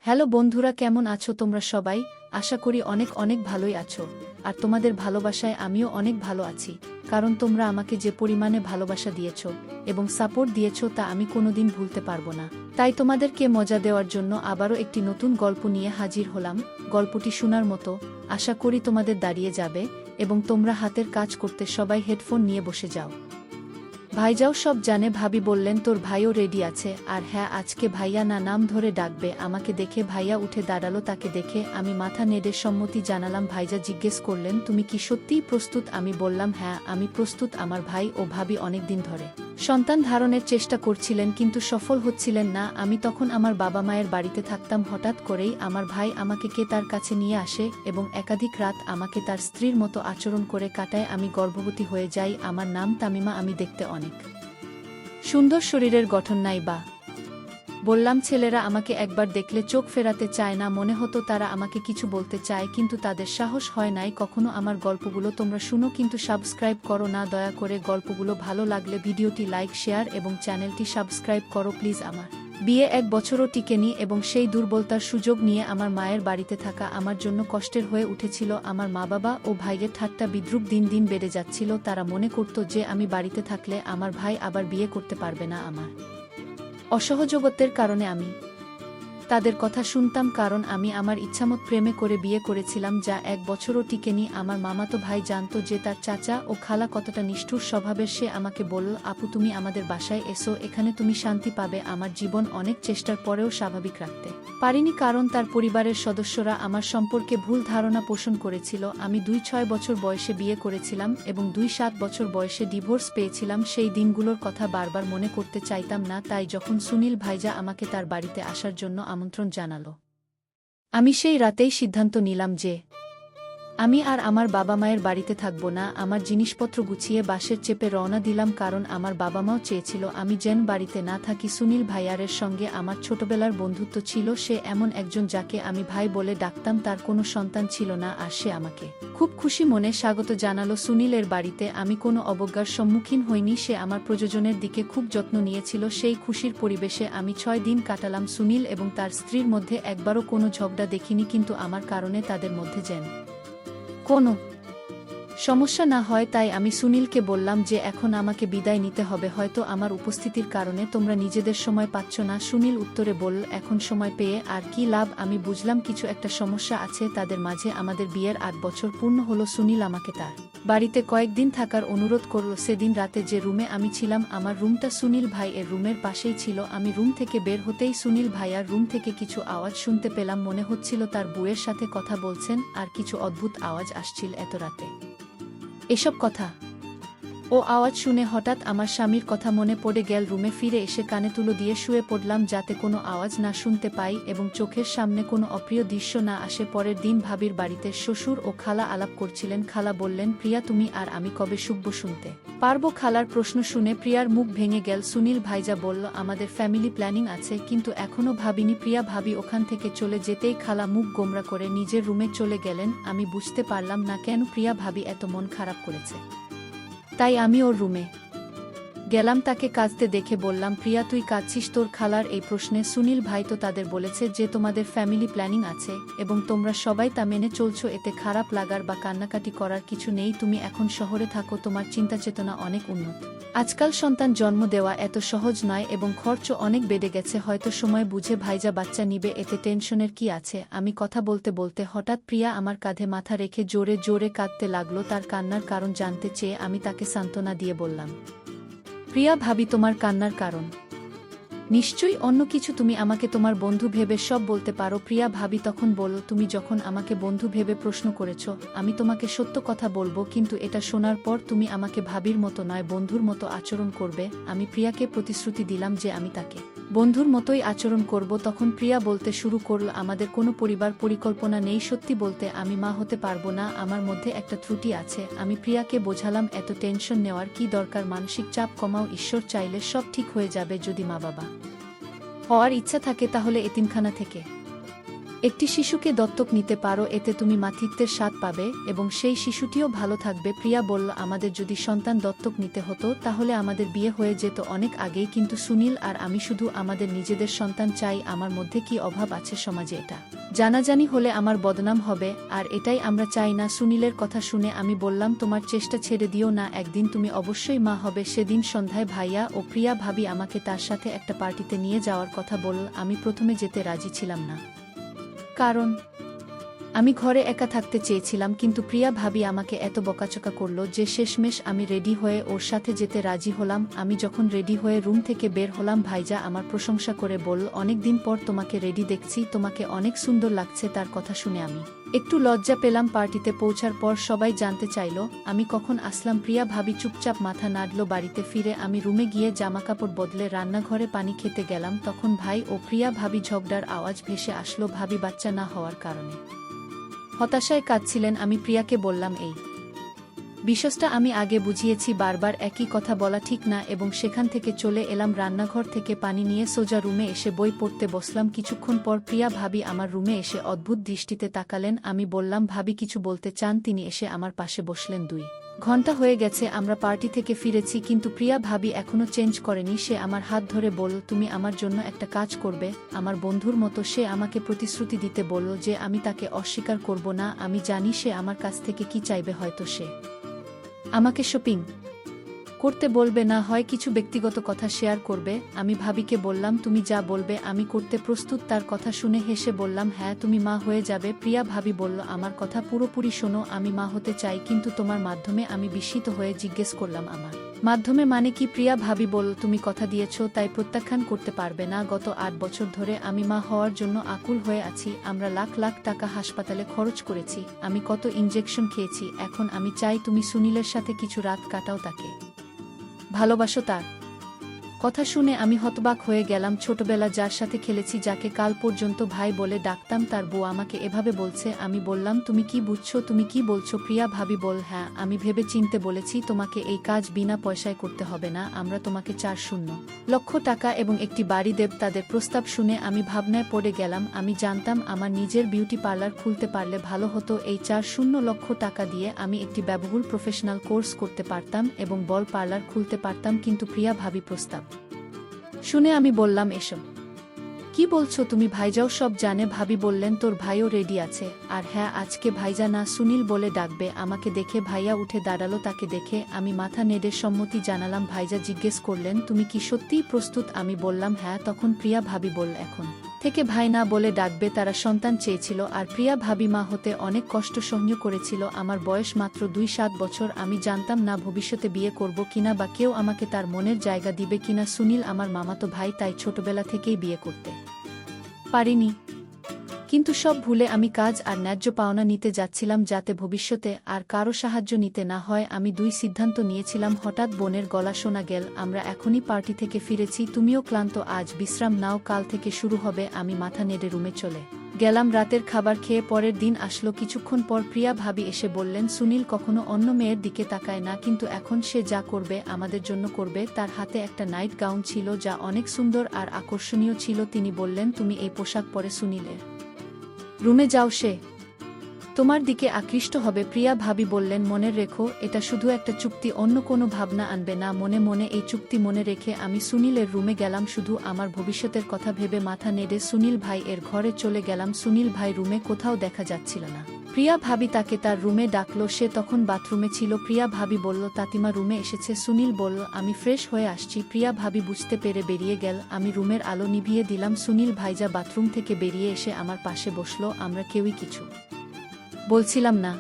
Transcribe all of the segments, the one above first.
Hello বন্ধুরা, কেমন আছো তোমরা সবাই? আশা করি অনেক অনেক ভালোই আছো। আর তোমাদের ভালোবাসায় আমিও অনেক ভালো আছি, কারণ তোমরা আমাকে যে পরিমাণে ভালোবাসা দিয়েছো এবং সাপোর্ট দিয়েছো তা আমি কোনোদিন ভুলতে পারবো না। তাই তোমাদেরকে মজা দেওয়ার জন্য আবারও একটি নতুন গল্প নিয়ে হাজির হলাম। গল্পটি শোনার মতো, আশা করি তোমাদের দাঁড়িয়ে যাবে এবং তোমরা হাতের কাজ করতে সবাই হেডফোন নিয়ে বসে যাও। ভাইজাও সব জানে। ভাবি বললেন তোর ভাইও রেডি আছে। আর হ্যাঁ, আজকে ভাইয়া না নাম ধরে ডাকবে আমাকে। দেখে ভাইয়া উঠে দাঁড়ালো। তাকে দেখে আমি মাথা নেড়ে সম্মতি জানালাম। ভাইজা জিজ্ঞেস করলেন তুমি কি সত্যিই প্রস্তুত? আমি বললাম হ্যাঁ আমি প্রস্তুত। আমার ভাই ও ভাবি অনেকদিন ধরে সন্তান ধারণের চেষ্টা করছিলেন কিন্তু সফল হচ্ছিলেন না। আমি তখন আমার বাবা মায়ের বাড়িতে থাকতাম। হঠাৎ করেই আমার ভাই আমাকে কে তার কাছে নিয়ে আসে এবং একাধিক রাত আমাকে তার স্ত্রীর মতো আচরণ করে কাটায়। আমি গর্ভবতী হয়ে যাই। আমার নাম তামিমা। আমি দেখতে অনেক সুন্দর, শরীরের গঠন নাই বা। বললাম ছেলেরা আমাকে একবার দেখলে চোখ ফেরাতে চায় না। মনে হতো তারা আমাকে কিছু বলতে চায় কিন্তু তাদের সাহস হয় নাই কখনো। আমার গল্পগুলো তোমরা শুনো কিন্তু সাবস্ক্রাইব করো না দয়া করে। গল্পগুলো ভালো লাগলে ভিডিওটি লাইক, শেয়ার এবং চ্যানেলটি সাবস্ক্রাইব করো প্লিজ। আমার বিয়ে 1 বছরও টিকেনি এবং সেই দুর্বলতার সুযোগ নিয়ে আমার মায়ের বাড়িতে থাকা আমার জন্য কষ্টের হয়ে উঠেছিল। আমার মা বাবা ও ভাইয়ের ঠাট্টা বিদ্রূপ দিন দিন বেড়ে যাচ্ছিল। তারা মনে করত যে আমি বাড়িতে থাকলে আমার ভাই আবার বিয়ে করতে পারবে না। আমার অসহযোগিতার কারণে আমি তাদের কথা শুনতাম, কারণ আমি আমার ইচ্ছামত প্রেমে করে বিয়ে করেছিলাম যা 1 বছরও টিকেনি। আমার মামাতো ভাই জানত যে তার চাচা ও খালা কতটা নিষ্ঠুর স্বভাবের। সে আমাকে বলল আপু তুমি আমাদের বাসায় এসো, এখানে তুমি শান্তি পাবে। আমার জীবন অনেক চেষ্টার পরেও স্বাভাবিক রাখতে পারিনি, কারণ তার পরিবারের সদস্যরা আমার সম্পর্কে ভুল ধারণা পোষণ করেছিল। আমি 2-6 বছর বয়সে বিয়ে করেছিলাম এবং 2-7 বছর বয়সে ডিভোর্স পেয়েছিলাম। সেই দিনগুলোর কথা বারবার মনে করতে চাইতাম না। তাই যখন সুনীল ভাইজা আমাকে তার বাড়িতে আসার জন্য আমন্ত্রণ জানালো, আমি সেই রাতেই সিদ্ধান্ত নিলাম যে আমি আর আমার বাবা মায়ের বাড়িতে থাকব না। আমার জিনিসপত্র গুছিয়ে বাসের চেপে রওনা দিলাম, কারণ আমার বাবা মাও চেয়েছিল আমি যেন বাড়িতে না থাকি। সুনীল ভাইয়ারের সঙ্গে আমার ছোটবেলার বন্ধুত্ব ছিল। সে এমন একজন যাকে আমি ভাই বলে ডাকতাম। তার কোনো সন্তান ছিল না আর সে আমাকে খুব খুশি মনে স্বাগত জানালো সুনীলের বাড়িতে। আমি কোনো অবজ্ঞার সম্মুখীন হইনি। সে আমার প্রযোজনের দিকে খুব যত্ন নিয়েছিল। সেই খুশির পরিবেশে আমি 6 দিন কাটালাম। সুনীল এবং তার স্ত্রীর মধ্যে একবারও কোনো ঝগড়া দেখিনি, কিন্তু আমার কারণে তাদের মধ্যে যেন কোনো সমস্যা না হয় তাই আমি সুনীলকে বললাম যে এখন আমাকে বিদায় নিতে হবে, হয়তো আমার উপস্থিতির কারণে তোমরা নিজেদের সময় পাচ্ছ না। সুনীল উত্তরে বলল এখন সময় পেয়ে আর কি লাভ। আমি বুঝলাম কিছু একটা সমস্যা আছে তাদের মাঝে। আমাদের বিয়ের 8 বছর পূর্ণ হলো। সুনীল আমাকে তার বাড়িতে কয়েকদিন থাকার অনুরোধ করল। সেদিন রাতে যে রুমে আমি ছিলাম, আমার রুমটা সুনীল ভাই এর রুমের পাশেই ছিল। আমি রুম থেকে বের হতেই সুনীল ভাইয়ার রুম থেকে কিছু আওয়াজ শুনতে পেলাম। মনে হচ্ছিল তার বউয়ের সাথে কথা বলছেন আর কিছু অদ্ভুত আওয়াজ আসছিল এত রাতে। এসব কথা ও আওয়াজ শুনে হঠাৎ আমার স্বামীর কথা মনে পড়ে গেল। রুমে ফিরে এসে কানে তুলো দিয়ে শুয়ে পড়লাম যাতে কোনো আওয়াজ না শুনতে পাই এবং চোখের সামনে কোনো অপ্রিয় দৃশ্য না আসে। পরের দিন ভাবির বাড়িতে শ্বশুর ও খালা আলাপ করছিলেন। খালা বললেন প্রিয়া তুমি আর আমি কবে শুনব? শুনতে পারবো? খালার প্রশ্ন শুনে প্রিয়ার মুখ ভেঙে গেল। সুনীল ভাইজা বলল আমাদের ফ্যামিলি প্ল্যানিং আছে কিন্তু এখনো ভাবিনি। প্রিয়া ভাবি ওখান থেকে চলে যেতেই খালা মুখ গোমরা করে নিজের রুমে চলে গেলেন। আমি বুঝতে পারলাম না কেন প্রিয়া ভাবি এত মন খারাপ করেছে। তাই আমি ওর রুমে গেলাম। তাকে কাঁদতে দেখে বললাম প্রিয়া তুই কাঁদছিস তোর খালার এই প্রশ্নে? সুনীল ভাই তো তাদের বলেছে যে তোমাদের ফ্যামিলি প্ল্যানিং আছে এবং তোমরা সবাই তা মেনে চলছো, এতে খারাপ লাগার বা কান্নাকাটি করার কিছু নেই। তুমি এখন শহরে থাকো, তোমার চিন্তা চেতনা অনেক উন্নত। আজকাল সন্তান জন্ম দেওয়া এত সহজ নয় এবং খরচও অনেক বেড়ে গেছে। হয়তো সময় বুঝে ভাইজা বাচ্চা নিবে, এতে টেনশনের কি আছে? আমি কথা বলতে বলতে হঠাৎ প্রিয়া আমার কাঁধে মাথা রেখে জোরে জোরে কাঁদতে লাগলো। তার কান্নার কারণ জানতে চেয়ে আমি তাকে সান্ত্বনা দিয়ে বললাম প্রিয়া ভাবি তোমার কান্নার কারণ নিশ্চয়ই অন্য কিছু। তুমি আমাকে তোমার বন্ধু ভেবে সব বলতে পারো। প্রিয়া ভাবি তখন বলল তুমি যখন আমাকে বন্ধু ভেবে প্রশ্ন করেছ আমি তোমাকে সত্য কথা বলবো, কিন্তু এটা শোনার পর তুমি আমাকে ভাবির মতো নয় বন্ধুর মতো আচরণ করবে। আমি প্রিয়াকে প্রতিশ্রুতি দিলাম যে আমি তাকে বন্ধুর মতোই আচরণ করব। তখন প্রিয়া বলতে শুরু করল আমাদের কোনো পরিবার পরিকল্পনা নেই। সত্যি বলতে আমি মা হতে পারবো না, আমার মধ্যে একটা ত্রুটি আছে। আমি প্রিয়াকে বোঝালাম এত টেনশন নেওয়ার কি দরকার, মানসিক চাপ কমাও, ঈশ্বর চাইলে সব ঠিক হয়ে যাবে। যদি মা বাবা হওয়ার ইচ্ছা থাকে তাহলে এতিমখানা থেকে একটি শিশুকে দত্তক নিতে পারো, এতে তুমি মাতৃত্বের স্বাদ পাবে এবং সেই শিশুটিও ভালো থাকবে। প্রিয়া বলল, আমাদের যদি সন্তান দত্তক নিতে হতো তাহলে আমাদের বিয়ে হয়ে যেত অনেক আগেই, কিন্তু সুনীল আর আমি শুধু আমাদের নিজেদের সন্তান চাই। আমার মধ্যে কি অভাব আছে সমাজে, এটা জানাজানি হলে আমার বদনাম হবে, আর এটাই আমরা চাই না। সুনীলের কথা শুনে আমি বললাম, তোমার চেষ্টা ছেড়ে দিও না, একদিন তুমি অবশ্যই মা হবে। সেদিন সন্ধ্যায় ভাইয়া ও প্রিয়া ভাবি আমাকে তার সাথে একটা পার্টিতে নিয়ে যাওয়ার কথা বলল। আমি প্রথমে যেতে রাজি ছিলাম না, কারণ আমি ঘরে একা থাকতে চেয়েছিলাম, কিন্তু প্রিয়া ভাবি আমাকে এত বকাচকা করল যে শেষমেশ আমি রেডি হয়ে ওর সাথে যেতে রাজি হলাম। আমি যখন রেডি হয়ে রুম থেকে বের হলাম, ভাইজা আমার প্রশংসা করে বলল, অনেক দিন পর তোমাকে রেডি দেখছি, তোমাকে অনেক সুন্দর লাগছে। তার কথা শুনে আমি একটু লজ্জা পেলাম। পার্টিতে পৌঁছার পর সবাই জানতে চাইল আমি কখন আসলাম। প্রিয়া ভাবি চুপচাপ মাথা নাড়ল। বাড়িতে ফিরে আমি রুমে গিয়ে জামাকাপড় বদলে রান্নাঘরে পানি খেতে গেলাম। তখন ভাই ও প্রিয়া ভাবি ঝগড়ার আওয়াজ ভেসে আসলো। ভাবি বাচ্চা না হওয়ার কারণে হতাশায় কাঁদছিলেন। আমি প্রিয়াকে বললাম, এই বিষয়টা আমি আগে বুঝিয়েছি, বারবার একই কথা বলা ঠিক না, এবং সেখান থেকে চলে এলাম। রান্নাঘর থেকে পানি নিয়ে সোজা রুমে এসে বই পড়তে বসলাম। কিছুক্ষণ পর প্রিয়া ভাবি আমার রুমে এসে অদ্ভুত দৃষ্টিতে তাকালেন। আমি বললাম, ভাবি কিছু বলতে চান? তিনি এসে আমার পাশে বসলেন। 2 ঘন্টা হয়ে গেছে আমরা পার্টি থেকে ফিরেছি, কিন্তু প্রিয়া ভাবি এখনো চেঞ্জ করেনি। সে আমার হাত ধরে বলল, তুমি আমার জন্য একটা কাজ করবে, আমার বন্ধুর মতো। সে আমাকে প্রতিশ্রুতি দিতে বলল যে আমি তাকে অস্বীকার করব না। আমি জানি সে আমার কাছ থেকে কি চাইবে, হয়তো সে আমাকে শপিং করতে বলবে, না হয় কিছু ব্যক্তিগত কথা শেয়ার করবে। আমি ভাবিকে বললাম, তুমি যা বলবে আমি করতে প্রস্তুত। তার কথা শুনে হেসে বললাম, হ্যাঁ তুমি মা হয়ে যাবে। প্রিয়া ভাবি বলল, আমার কথা পুরোপুরি শোনো, আমি মা হতে চাই, কিন্তু তোমার মাধ্যমে। আমি বিস্মিত হয়ে জিজ্ঞেস করলাম, আমার মাধ্যমে মানে কি? প্রিয়া ভাবি বলল, তুমি কথা দিয়েছ তাই প্রত্যাখ্যান করতে পারবে না। গত 8 বছর ধরে আমি মা হওয়ার জন্য আকুল হয়ে আছি। আমরা লাখ লাখ টাকা হাসপাতালে খরচ করেছি, আমি কত ইনজেকশন খেয়েছি। এখন আমি চাই তুমি সুনীলের সাথে কিছু রাত কাটাও, তাকে ভালোবাসো। তার কথা শুনে আমি হতবাক হয়ে গেলাম। ছোটবেলা যার সাথে খেলেছি, যাকে কাল পর্যন্ত ভাই বলে ডাকতাম, তার বউ আমাকে এভাবে বলছে। আমি বললাম, তুমি কি বুঝছো? তুমি কি বলছো? প্রিয়া ভাবি বল, হ্যাঁ আমি ভেবে চিনতে বলেছি, তোমাকে এই কাজ বিনা পয়সায় করতে হবে না। আমরা তোমাকে 4 লক্ষ টাকা এবং একটি বাড়ি দেব। তাদের প্রস্তাব শুনে আমি ভাবনায় পড়ে গেলাম। আমি জানতাম আমার নিজের বিউটি পার্লার খুলতে পারলে ভালো হতো। এই 4 লক্ষ টাকা দিয়ে আমি একটি ব্যয়বহুল প্রফেশনাল কোর্স করতে পারতাম এবং বল পার্লার খুলতে পারতাম। কিন্তু প্রিয়া ভাবি প্রস্তাব শুনে আমি বললাম, এসব কি বলছো তুমি? ভাইজাও সব জানে। ভাবি বললেন, তোর ভাইও রেডি আছে। আর হ্যাঁ, আজকে ভাইজা না সুনীল বলে ডাকবে। আমাকে দেখে ভাইয়া উঠে দাঁড়ালো। তাকে দেখে আমি মাথা নেড়ে সম্মতি জানালাম। ভাইজা জিজ্ঞেস করলেন, তুমি কি সত্যিই প্রস্তুত? আমি বললাম, হ্যাঁ। তখন প্রিয়া ভাবি বলল, এখন থেকে ভাই না বলে ডাকবে। তারা সন্তান চেয়েছিল, আর প্রিয়া ভাবি মা হতে অনেক কষ্ট সহ্য করেছিল। আমার বয়স মাত্র 2-7 বছর। আমি জানতাম না ভবিষ্যতে বিয়ে করব কিনা, বা কেউ আমাকে তার মনের জায়গা দিবে কিনা। সুনীল আমার মামাতো ভাই, তাই ছোটবেলা থেকেই বিয়ে করতে পারিনি। কিন্তু সব ভুলে আমি কাজ আর ন্যায্য পাওনা নিতে যাচ্ছিলাম, যাতে ভবিষ্যতে আর কারো সাহায্য নিতে না হয়। আমি 2 সিদ্ধান্ত নিয়েছিলাম। হঠাৎ বোনের গলা শোনা গেল, আমরা এখনই পার্টি থেকে ফিরেছি, তুমিও ক্লান্ত, আজ বিশ্রাম নাও, কাল থেকে শুরু হবে। আমি মাথা নেড়ে রুমে চলে গেলাম। রাতের খাবার খেয়ে পরের দিন আসলো। কিছুক্ষণ পর প্রিয়া ভাবি এসে বললেন, সুনীল কখনো অন্য মেয়ের দিকে তাকায় না, কিন্তু এখন সে যা করবে আমাদের জন্য করবে। তার হাতে একটা নাইট গাউন ছিল যা অনেক সুন্দর আর আকর্ষণীয় ছিল। তিনি বললেন, তুমি এই পোশাক পরে সুনীলের রুমে যাও, সে তোমার দিকে আকৃষ্ট হবে। প্রিয়া ভাবি বললেন, মনে রেখো, এটা শুধু একটা চুক্তি, অন্য কোনো ভাবনা আনবে না। মনে মনে এই চুক্তি মনে রেখে আমি সুনীলের রুমে গেলাম, শুধু আমার ভবিষ্যতের কথা ভেবে। মাথা নেড়ে সুনীল ভাই এর ঘরে চলে গেলাম। সুনীল ভাই রুমে কোথাও দেখা যাচ্ছিল না। প্রিয়া ভাবি তাকে তার রুমে ডাকলো, সে তখন বাথরুমে ছিল। প্রিয়া ভাবি বলল, তাতিমা রুমে এসেছে। সুনীল বলল, আমি ফ্রেশ হয়ে আসছি। প্রিয়া ভাবি বুঝতে পেরে বেরিয়ে গেল। আমি রুমের আলো নিভিয়ে দিলাম। সুনীল ভাইজা বাথরুম থেকে বেরিয়ে এসে আমার পাশে বসলো। আমরা কেউই কিছু বলছিলাম না।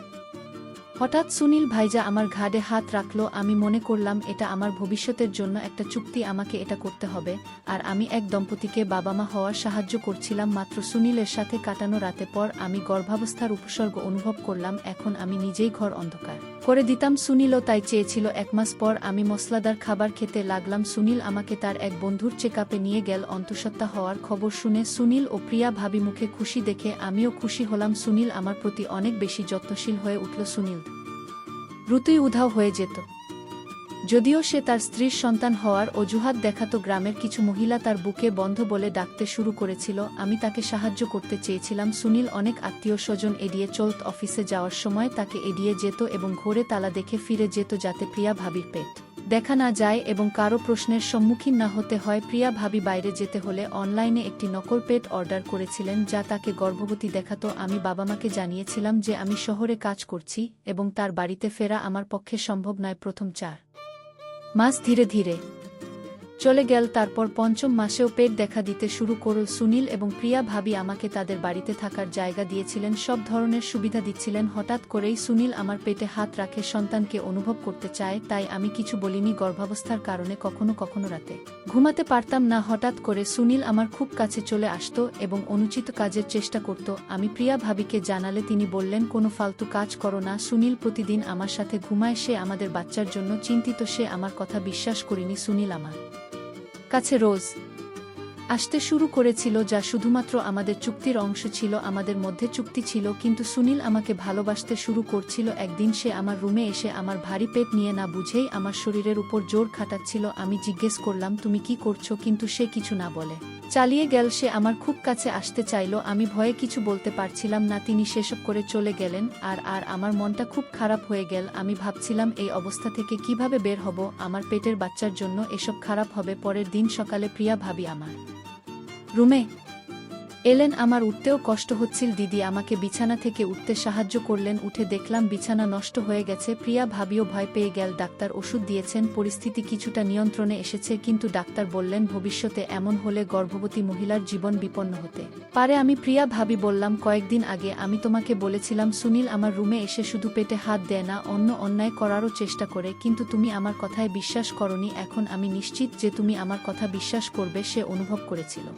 হঠাৎ সুনীল ভাইজা আমার ঘাড়ে হাত রাখলো। আমি মনে করলাম এটা আমার ভবিষ্যতের জন্য একটা চুক্তি, আমাকে এটা করতে হবে। আর আমি এক দম্পতিকে বাবা মা হওয়ার সাহায্য করছিলাম। মাত্র সুনীলের সাথে কাটানো রাতে পর আমি গর্ভাবস্থার উপসর্গ অনুভব করলাম। এখন আমি নিজেই ঘর অন্ধকার করে দিতাম। সুনীলও তাই চেয়েছিল। 1 মাস পর আমি মশলাদার খাবার খেতে লাগলাম। সুনীল আমাকে তার এক বন্ধুর চেকআপে নিয়ে গেল। অন্তঃসত্ত্বা হওয়ার খবর শুনে সুনীল ও প্রিয়া ভাবি মুখে খুশি দেখে আমিও খুশি হলাম। সুনীল আমার প্রতি অনেক বেশি যত্নশীল হয়ে উঠল। সুনীল দ্রুতই উধাও হয়ে যেত। যদিও সে তার স্ত্রীর সন্তান হওয়ার অজুহাত দেখাতো, গ্রামের কিছু মহিলা তার বুকে বন্ধ বলে ডাকতে শুরু করেছিল। আমি তাকে সাহায্য করতে চেয়েছিলাম। সুনীল অনেক আত্মীয় স্বজন এড়িয়ে চলত, অফিসে যাওয়ার সময় তাকে এড়িয়ে যেত এবং ঘরে তালা দেখে ফিরে যেত যাতে প্রিয়া ভাবির পেট দেখা না যায় এবং কারো প্রশ্নের সম্মুখীন না হতে হয়। প্রিয়া ভাবি বাইরে যেতে হলে অনলাইনে একটি নকল পেট অর্ডার করেছিলেন যা তাকে গর্ভবতী দেখাতো। আমি বাবা মাকে জানিয়েছিলাম যে আমি শহরে কাজ করছি এবং তার বাড়িতে ফেরা আমার পক্ষে সম্ভব নয়। প্রথম 4 মাস ধীরে ধীরে চলে গেল, তারপর পঞ্চম মাসেও পেট দেখা দিতে শুরু করল। সুনীল এবং প্রিয়া ভাবি আমাকে তাদের বাড়িতে থাকার জায়গা দিয়েছিলেন, সব ধরনের সুবিধা দিচ্ছিলেন। হঠাৎ করেই সুনীল আমার পেটে হাত রাখে, সন্তানকে অনুভব করতে চায়, তাই আমি কিছু বলিনি। গর্ভাবস্থার কারণে কখনো কখনো রাতে ঘুমাতে পারতাম না। হঠাৎ করে সুনীল আমার খুব কাছে চলে আসতো এবং অনুচিত কাজের চেষ্টা করত। আমি প্রিয়া ভাবিকে জানালে তিনি বললেন, কোনো ফালতু কাজ করো না। সুনীল প্রতিদিন আমার সাথে ঘুমায়, সে আমাদের বাচ্চার জন্য চিন্তিত। সে আমার কথা বিশ্বাস করিনি। সুনীল আমার কাছে রোজ আসতে শুরু করেছিল, যা শুধুমাত্র আমাদের চুক্তির অংশ ছিল। আমাদের মধ্যে চুক্তি ছিল, কিন্তু সুনীল আমাকে ভালোবাসতে শুরু করছিল। একদিন সে আমার রুমে এসে আমার ভারী পেট নিয়ে না বুঝেই আমার শরীরের উপর জোর খাটাচ্ছিল। আমি জিজ্ঞেস করলাম, তুমি কি করছো? কিন্তু সে কিছু না বলে চালিয়ে গেল। সে আমার খুব কাছে আসতে চাইল, আমি ভয়ে কিছু বলতে পারছিলাম না। তিনি সেসব করে চলে গেলেন আর আমার মনটা খুব খারাপ হয়ে গেল। আমি ভাবছিলাম এই অবস্থা থেকে কিভাবে বের হব। আমার পেটের বাচ্চার জন্য এসব খারাপ হবে। পরের দিন সকালে প্রিয়া ভাবি আমার রুমে এলেন। আমার উঠতেও কষ্ট হচ্ছিল। দিদি আমাকে বিছানা থেকে উঠতে সাহায্য করলেন। উঠে দেখলাম বিছানা নষ্ট হয়ে গেছে। প্রিয়া ভাবিও ভয় পেয়ে গেল। ডাক্তার ওষুধ দিয়েছেন, পরিস্থিতি কিছুটা নিয়ন্ত্রণে এসেছে, কিন্তু ডাক্তার বললেন ভবিষ্যতে এমন হলে গর্ভবতী মহিলার জীবন বিপন্ন হতে পারে। আমি প্রিয়া ভাবি বললাম, কয়েকদিন আগে আমি তোমাকে বলেছিলাম সুনীল আমার রুমে এসে শুধু পেটে হাত দেয় না, অন্য অন্যায় করারও চেষ্টা করে, কিন্তু তুমি আমার কথায় বিশ্বাস করনি। এখন আমি নিশ্চিত যে তুমি আমার কথা বিশ্বাস করবে। সে অনুভব করেছিল